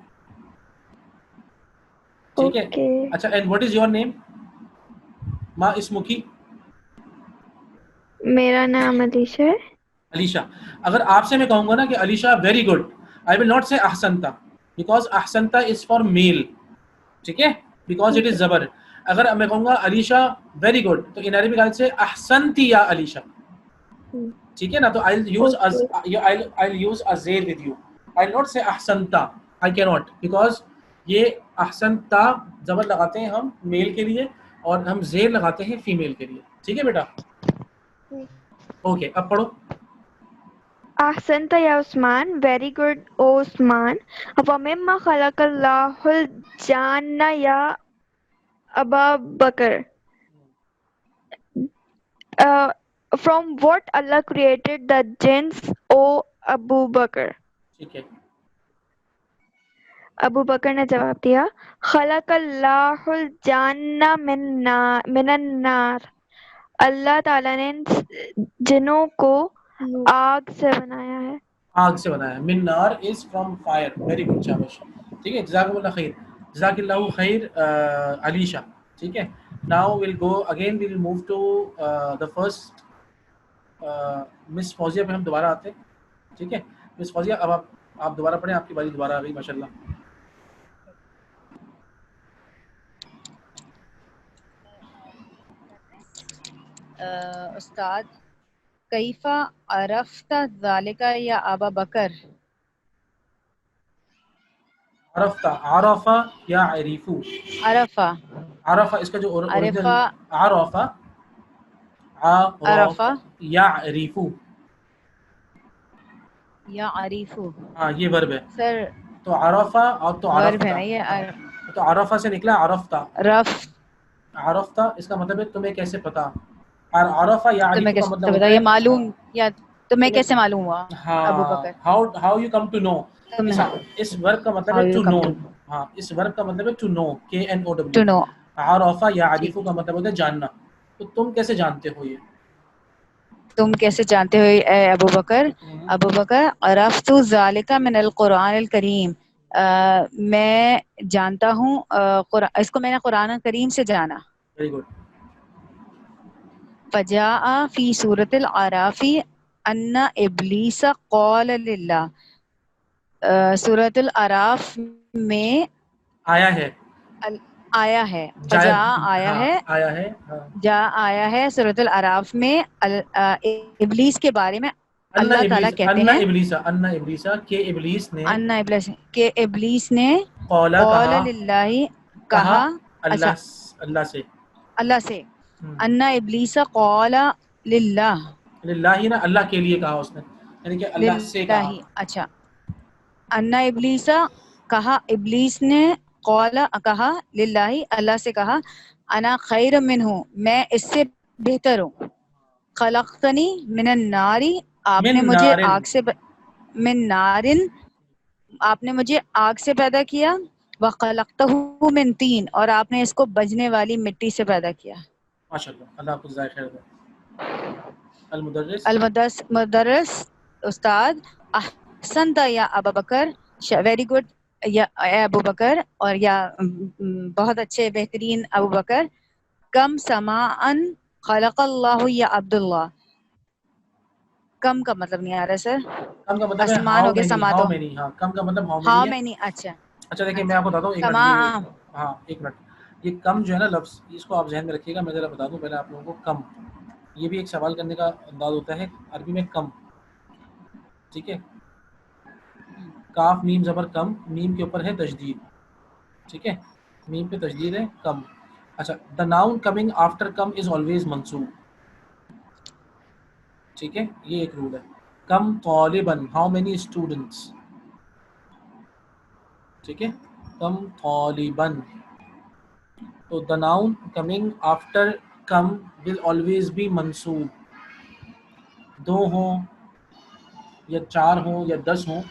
ٹھیک ہے. اچھا and what is your name? ما اسمکی؟ میرا نام علیشا ہے. علیشا. اگر آپ سے میں کہوں گا نا کہ Alisha very good, I will not سے احسنتا, بیکاز احسنتا از فار میل. ٹھیک ہے, بیکاز اٹ از زبر. اگر میں کہوں گا علیشا ویری گڈ تو ان عربی قاعدے سے احسنتی یا علیشا, ٹھیک ہے نا. تو I'll use a زیر with you. I'll not say احسنتا, I cannot, because یہ احسنتا زبر لگاتے ہیں ہم میل کے لیے اور ہم زیر لگاتے ہیں فیمیل کے لیے, ٹھیک ہے بیٹا. اوکے اب پڑھو. احسنت یا عثمان, ویری گڈ او عثمان. ومما خلق اللہ الجان یا ابا بکر, from what Allah created the jinns o Abu Bakr. ٹھیک ہے. ابو بکر نے جواب دیا, خلق اللہ الجان من النار, اللہ تعالیٰ نے جنوں کو آگ سے بنایا ہے. آگ سے بنایا. من نار is from fire. Very good, شاباش, ٹھیک ہے. جزاک اللہ خیر, جزاک اللہ خیر علیشا, ٹھیک ہے. Now we'll go again, we'll move to the first Miss Fauzia پہ ہم دوبارہ آتے ہیں, ٹھیک ہے. مس فوزیہ اب آپ دوبارہ پڑھیں, آپ کی باری دوبارہ آ گئی ماشاء اللہ. استاد کیفا عرفت ذالک یا ابا بکر؟ عرفتا, عرفا یا عریفو؟ عرفہ, عرفا اس کا جو اوریجنل عرفہ, عرفا یا عریفو, یا عریفو, ہاں یہ ورب ہے. سر تو عرفا اور تو ورب ہے عرفتا, نا یہ, تو عرفا سے نکلا عرفتا. رف عرفتا اس کا مطلب ہے تمہیں کیسے پتا, اور عرفا یا تمہیں عریفو کا کیسے مطلب پتا, ہوتا یہ ہے معلوم یا تمہیں کیسے معلوم ہوا Abu Bakr? How you come to know. اس ورب کا مطلب ہے ٹو نو. ہاں اس ورب کا مطلب ہے to know, KNOW. To know. عرفا یا عریفو کا مطلب ہوتا ہے جاننا. تو تم کیسے جانتے ہو یہ؟ تم کیسے جانتے ہو اے ابو بکر؟ ابو بکر عرفت ذالک من القرآن الکریم, میں جانتا ہوں اس کو میں نے قرآن کریم سے جانا. Very good. فجاء فی سورۃ الاعراف ان ابلیس قال للہ, سورۃ الاعراف میں آیا ہے, آیا ہے, فجاء آیا ہے, آیا ہے, جا آیا ہے سورۃ الاعراف میں ابلیس کے بارے میں. اللہ تعالیٰ کہتے ہیں ان ابلیسا کہ ابلیس نے, ان ابلیس کہ ابلیس نے, قال قال کہا, للہ کہا, اللہ سے, اللہ سے, ان ابلیس قال للہ, للہ نا اللہ کے لیے کہا اس نے, یعنی کہ اللہ سے کہا. اچھا, ان ابلیس کہا, ابلیس نے, قال کہا, للہ اللہ سے کہا, انا خیر منہ میں اس سے بہتر ہوں, خلقتنی من النار آپ نے مجھے آگ سے, من نارن آپ نے مجھے آگ سے پیدا کیا, وخلقتہ من طین اور آپ نے اس کو بجنے والی مٹی سے پیدا کیا. ماشاءاللہ, اللہ آپ کو جزائے خیر دے. المدرس استاد احسنت یا ابا بکر, ویری گڈ یا اے ابو بکر, اور یا بہت اچھے بہترین ابو بکر. کم سماعن خلق اللہ یا عبداللہ, کم کا مطلب نہیں آ رہا سر. کم کا مطلب ہے آسمان ہو گیا, سما تو ہاں کم کا مطلب ہاؤ ہے. مینی. اچھا اچھا دیکھیں میں آپ کو بتاتا ہوں, ایک سما, منٹ, ہاں ایک منٹ. یہ کم جو ہے نا لفظ, اس کو آپ ذہن میں رکھیے گا. میں ذرا بتا دوں پہلے آپ لوگوں کو. کم یہ بھی ایک سوال کرنے کا انداز ہوتا ہے عربی میں. کم, ٹھیک ہے, کاف میم زبر کم, میم کے اوپر ہے تشدید, ٹھیک ہے, میم پہ تشدید ہے, کم. اچھا, the noun coming after come is always منصوب, ٹھیک ہے, یہ ایک رول ہے. کم طالباً, how many students, ٹھیک ہے, کم طالباً. تو the noun coming after come will always be منصوب. 2 ہوں یا 4 ہوں یا 10 ہوں,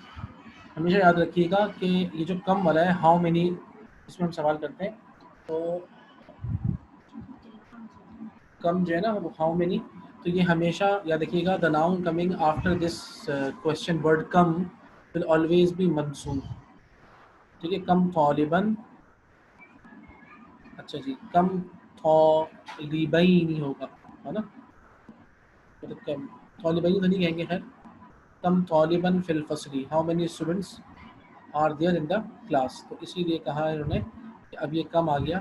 ہمیشہ یاد رکھیے گا کہ یہ جو کم والا ہے ہاؤ مینی, اس میں ہم سوال کرتے ہیں. تو کم جو ہے نا وہ ہاؤ مینی, تو یہ ہمیشہ یاد رکھیے گا. the noun coming after this question word come will always be منصوب, ٹھیک ہے. کم طالباً, اچھا جی, کم طالبین ہوگا, ہے نا, مطلب کم طالبین تو نہیں کہیں گے. خیر, کم طالباً فی الفصل, how many students are there in the class. تو اسی لیے کہا ہے انہوں نے کہ اب یہ کم آ گیا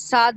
7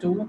2,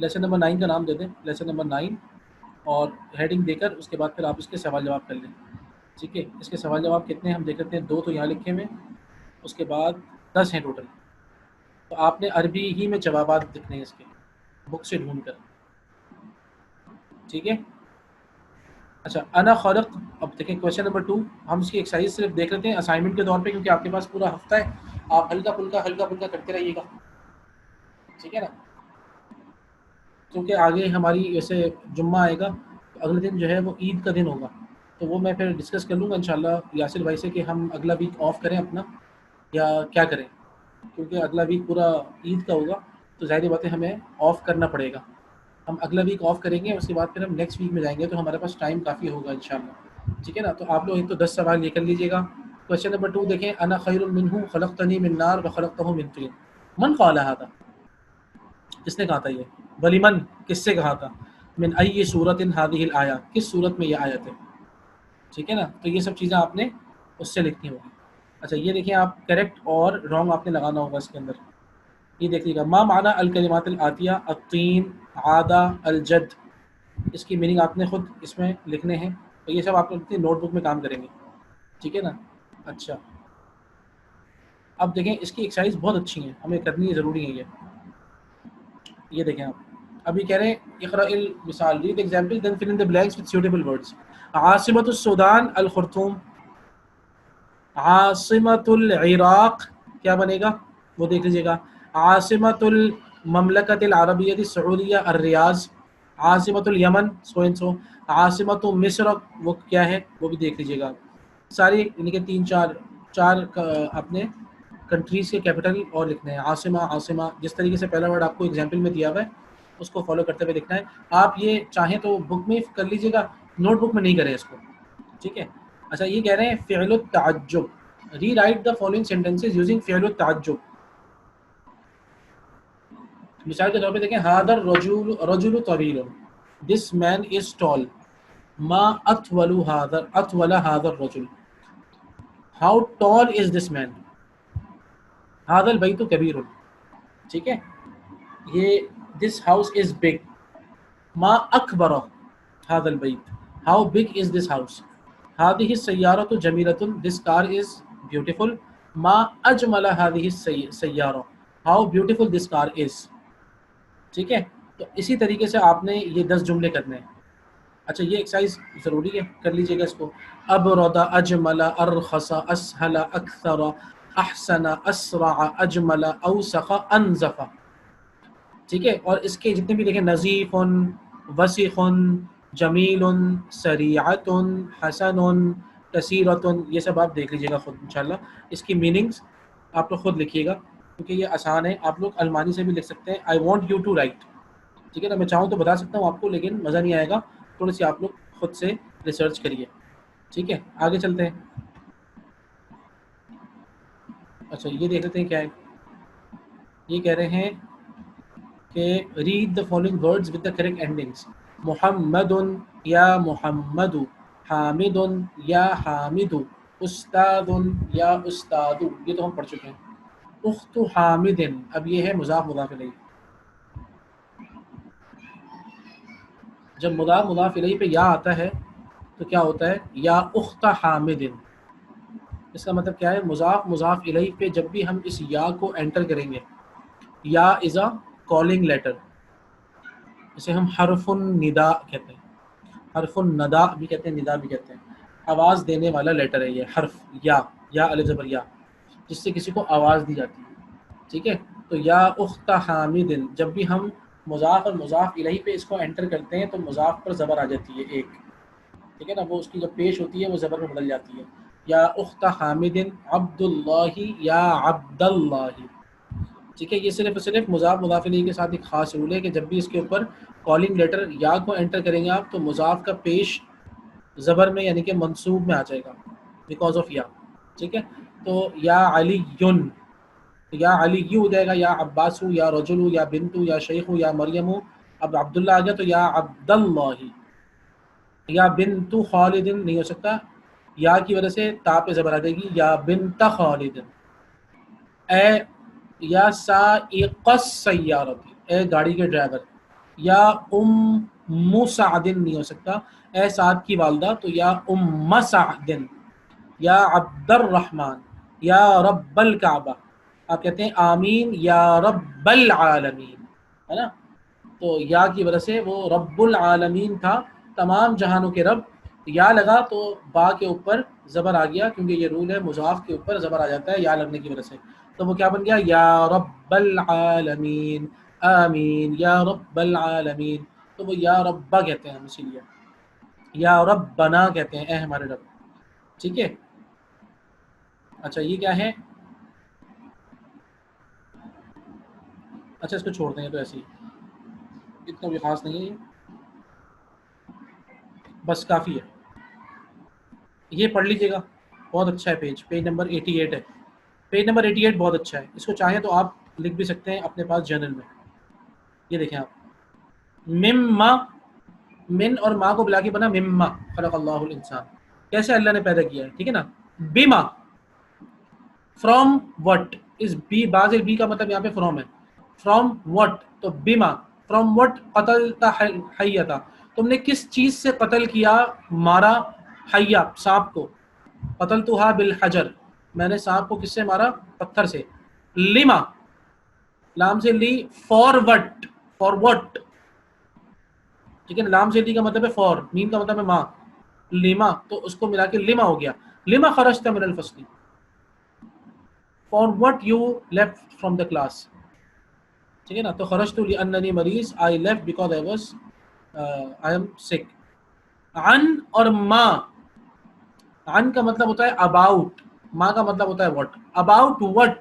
لیسن نمبر 9 کا نام دے دیں، لیسن نمبر 9، اور ہیڈنگ دے کر اس کے بعد پھر آپ اس کے سوال جواب کر لیں. ٹھیک ہے، اس کے سوال جواب کتنے ہیں ہم دیکھ لیتے ہیں. 2 تو یہاں لکھے ہوئے، اس کے بعد 10 ہیں ٹوٹل. تو آپ نے عربی ہی میں جوابات لکھنے ہیں اس کے، بک سے ڈھونڈ کر. ٹھیک ہے. اچھا، انا خلق. اب دیکھیں کویشچن نمبر 2، ہم اس کی ایکسرسائز صرف دیکھ لیتے ہیں اسائنمنٹ کے طور پہ، کیونکہ آپ کے پاس پورا ہفتہ ہے، آپ ہلکا پھلکا کرتے رہیے گا. ٹھیک ہے نا، کیونکہ آگے ہماری ویسے جمعہ آئے گا تو اگلے دن جو ہے وہ عید کا دن ہوگا، تو وہ میں پھر ڈسکس کر لوں گا انشاءاللہ یاسر بھائی سے کہ ہم اگلا ویک آف کریں اپنا یا کیا کریں، کیونکہ اگلا ویک پورا عید کا ہوگا تو ظاہر بات ہے ہمیں آف کرنا پڑے گا. ہم اگلا ویک آف کریں گے، اس کے بعد پھر ہم نیکسٹ ویک میں جائیں گے تو ہمارے پاس ٹائم کافی ہوگا انشاءاللہ. ٹھیک ہے نا، تو آپ لوگ ایک تو 10 سوال یہ کر لیجیے گا. کویشچن نمبر 2 دیکھیں، انا خیر منہ خلقتنی من نار وخلقتہ من طین. من قال ھذا، کس نے کہا تھا یہ؟ ولیمن، کس سے کہا تھا؟ من ای سورۃ ھذہ الآیہ، کس صورت میں یہ آیت ہے؟ ٹھیک ہے نا، تو یہ سب چیزیں آپ نے اس سے لکھنی ہوگی. اچھا یہ دیکھیں، آپ کریکٹ اور رانگ آپ نے لگانا ہوگا اس کے اندر. یہ دیکھیے گا، ما معنی الکلمات الآتیہ، الطین، عادہ، الجد. اس کی میننگ آپ نے خود اس میں لکھنے ہیں، تو یہ سب آپ اپنی نوٹ بک میں کام کریں گے. ٹھیک ہے نا. اچھا اب دیکھیں، اس کی ایکسرسائز بہت اچھی ہیں، ہمیں کرنی ضروری ہے. یہ دیکھیں آپ ابھی کہہ رہے ہیں اقرأ المثال، read example then fill in the blanks with suitable words. عاصمۃ السودان الخرطوم، عاصمۃ العراق کیا بنے گا وہ دیکھ لیجیے گا. عاصمۃ المملکۃ العربیہ السعودیہ الریاض، عاصمۃ الیمن سو اینڈ سو، عاصمۃ مصر وہ کیا ہے وہ بھی دیکھ لیجیے گا. ساری یعنی کہ 3-4 اپنے کنٹریز کے کیپٹل اور لکھنے ہیں. عاصمہ جس طریقے سے پہلا ورڈ آپ کو ایگزامپل میں دیا ہوا ہے اس کو فالو کرتے ہوئے لکھنا ہے. آپ یہ چاہیں تو بک میں کر لیجیے گا، نوٹ بک میں نہیں کریں اس کو. ٹھیک ہے. اچھا یہ کہہ رہے ہیں فعل التعجب، rewrite the following sentences using فعل التعجب. مثال کے طور پہ دیکھیں، هذا الرجل طویل، this man is tall. ما اطول هذا الرجل، how tall is this man. هذا البيت كبير، ٹھیک ہے، یہ this house is big. ما اکبر هذا البيت، how big is this house. هذه السيارة جميلة، this car is beautiful. ما اجمل هذه السيارة، how beautiful this car is. ٹھیک ہے، تو اسی طریقے سے آپ نے یہ 10 جملے کرنے ہیں. اچھا یہ ایکسرسائز ضروری ہے، کر لیجیے گا اس کو. ابرد، اجمل، ارخص، اسهل، اکثر، احسن، اسرع، اجمل، اوسخ، انظف. ٹھیک ہے، اور اس کے جتنے بھی دیکھیں، نظیف، وسیخ، جمیل، سریعۃ، حسن، کثیرۃ، یہ سب آپ دیکھ لیجیے گا خود انشاءاللہ. اس کی میننگز آپ لوگ خود لکھیے گا کیونکہ یہ آسان ہے. آپ لوگ المانی سے بھی لکھ سکتے ہیں. I want you to write. ٹھیک ہے نا، میں چاہوں تو بتا سکتا ہوں آپ کو لیکن مزہ نہیں آئے گا. تھوڑی سی آپ لوگ خود سے ریسرچ کریے. ٹھیک ہے، آگے چلتے ہیں. اچھا یہ دیکھ لیتے ہیں کیا ہے. یہ کہہ رہے ہیں کہ read the following words with the correct endings. محمد یا محمد، حامد یا حامد، استاد یا استاد، یہ تو ہم پڑھ چکے ہیں. اخت حامد، اب یہ ہے مضاف مضاف الیہ. جب مضاف مضاف الیہ پہ یا آتا ہے تو کیا ہوتا ہے؟ یا اخت حامد. اس کا مطلب کیا ہے؟ مضاف مضاف الیہ پہ جب بھی ہم اس یا کو انٹر کریں گے، یا از اے کالنگ لیٹر، اسے ہم حرف النداء کہتے ہیں. حرف النداء بھی کہتے ہیں، ندا بھی کہتے ہیں. آواز دینے والا لیٹر ہے یہ حرف یا الف زبر یا، جس سے کسی کو آواز دی جاتی ہے. ٹھیک ہے، تو یا اخت حامد، جب بھی ہم مضاف اور مضاف الیہ پہ اس کو انٹر کرتے ہیں تو مضاف پر زبر آ جاتی ہے ایک. ٹھیک ہے نا، وہ اس کی جب پیش ہوتی ہے وہ زبر میں بدل جاتی ہے. یا اخت حامد، عبد اللہ یا عبد اللہ. ٹھیک ہے، یہ صرف اور صرف مضاف مضاف الیہ کے ساتھ ایک خاص رول ہے کہ جب بھی اس کے اوپر کالنگ لیٹر یا کو انٹر کریں گے آپ تو مضاف کا پیش زبر میں یعنی کہ منصوب میں آ جائے گا بیکاز آف یا. ٹھیک ہے، تو یا علی، یا علی ہو جائے گا، یا عباس، یا رجل، یا بنت، یا شیخ، یا مریم. اب عبداللہ آ گیا تو یا عبد اللہ. یا بنت خالد نہیں ہو سکتا، یا کی وجہ سے تا پہ زبر آ جائے گی، یا بنت خالد. اے یا سائق السیارۃ، اے گاڑی کے ڈرائیور. یا سعد نہیں ہو سکتا، اے سعد کی والدہ تو یا سعد، یا عبد الرحمن، یا رب الکعبہ، آپ کہتے ہیں آمین یا رب العالمین، ہے نا؟ تو یا کی وجہ سے وہ رب العالمین تھا، تمام جہانوں کے رب، یا لگا تو با کے اوپر زبر آ گیا، کیونکہ یہ رول ہے مضاف کے اوپر زبر آ جاتا ہے یا لگنے کی وجہ سے، تو وہ کیا بن گیا؟ یا رب العالمین، آمین یا رب العالمین، تو وہ یا ربا کہتے ہیں ہم، اسی لیے یا ربنا کہتے ہیں، اے ہمارے رب، ٹھیک ہے؟ اچھا یہ کیا ہے؟ اچھا اس کو چھوڑ دیں، تو ایسے ہی اتنا بھی خاص نہیں ہے یہ، بس کافی ہے، یہ پڑھ لیجیے گا، بہت اچھا ہے، پیج نمبر 88 ہے، پیج نمبر 88 بہت اچھا ہے، اس کو چاہیں تو آپ لکھ بھی سکتے ہیں اپنے پاس جرنل میں، یہ دیکھیں آپ، مما، من اور ماں کو بلا کے بنا مما خلق اللہ الانسان، کیسے اللہ نے پیدا کیا ہے، ٹھیک ہے نا؟ بما، فرام وٹ، اس بی، بعض بی کا مطلب یہاں پہ فرام ہے، فرام وٹ، تو بما، فرام وٹ قتلتا حیتا، تم نے کس چیز سے قتل کیا، مارا، حیا، سانپ کو، قتلتها بالحجر، میں نے سانپ کو کس سے مارا؟ پتھر سے، لما، لام سے لی، فار وٹ، فار وٹ، ٹھیک ہے نا؟ لام سے لی کا مطلب ہے فور، میم کا مطلب ہے ماں، لما، تو اس کو ملا کے لما ہو گیا، لما خرجت من الفصل، for what you left from the class, ٹھیک ہے نا؟ تو خرجت لأننی مریض، I left because I was I am sick, عن اور ما، عن کا مطلب ہوتا ہے اباؤٹ، ما کا مطلب ہوتا ہے وٹ، اباؤٹ وٹ،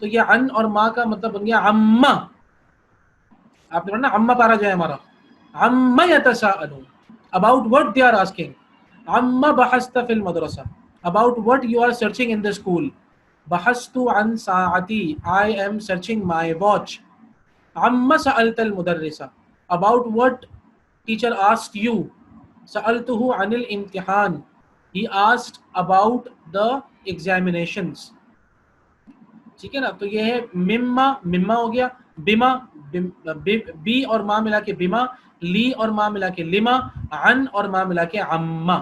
تو یہ عن اور ما کا مطلب بن گیا عما، آپ نے پڑھا نا عما پارا جو ہے ہمارا، عما یتساءلون، about what they are asking، عما بحثت فی المدرسہ، about what you are searching in the school، بحثت عن ساعتی، I am searching my watch، عما سألت المدرسہ، about what teacher asked you، سألته عن الامتحان، he asked about the examinations، ٹھیک ہے نا؟ تو یہ ہے مما، مما ہو گیا، بما، بی اور ماں ملا کے بما، لی اور ماں ملا کے لما، عن اور ماں ملا کے عما،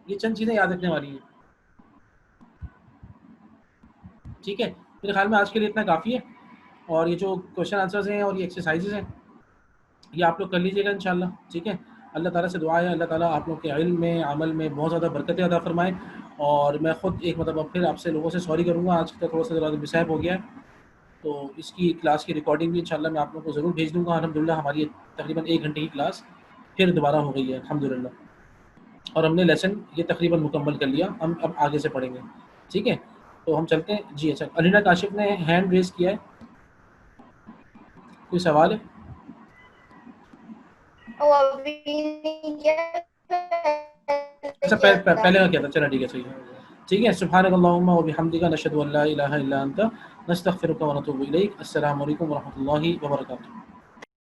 یہ چند چیزیں یاد رکھنے والی ہیں، ٹھیک ہے؟ میرے خیال میں آج کے لیے اتنا کافی ہے، اور یہ جو کوشچن آنسرز ہیں اور یہ ایکسرسائزز ہیں یہ آپ لوگ کر لیجیے گا انشاءاللہ، ٹھیک ہے؟ اللہ تعالیٰ سے دعا ہے اللہ تعالیٰ آپ لوگ کے علم میں، عمل میں بہت زیادہ برکتیں عطا فرمائے، اور میں خود ایک مرتبہ پھر آپ سے لوگوں سے سوری کروں گا، آج کا تھوڑا سا ذرا مسہیپ ہو گیا ہے، تو اس کی کلاس کی ریکارڈنگ بھی انشاءاللہ میں آپ لوگوں کو ضرور بھیج دوں گا۔ الحمدللہ ہماری تقریباً 1 گھنٹے کی کلاس پھر دوبارہ ہو گئی ہے الحمدللہ، اور ہم نے لیسن یہ تقریباً مکمل کر لیا، ہم اب آگے سے پڑھیں گے، ٹھیک ہے؟ تو ہم چلتے ہیں جی۔ اچھا علینا کاشف نے ہینڈ ریز کیا ہے، کوئی سوال ہے؟ اچھا پہلے میں کیا تھا، چلو ٹھیک ہے، صحیح ہے، ٹھیک ہے۔ سبحانک اللہم و بحمدک، نشہد ان لا الہ الا انت، نستغفرک و نتوب الیک۔ السلام علیکم ورحمۃ اللہ وبرکاتہ۔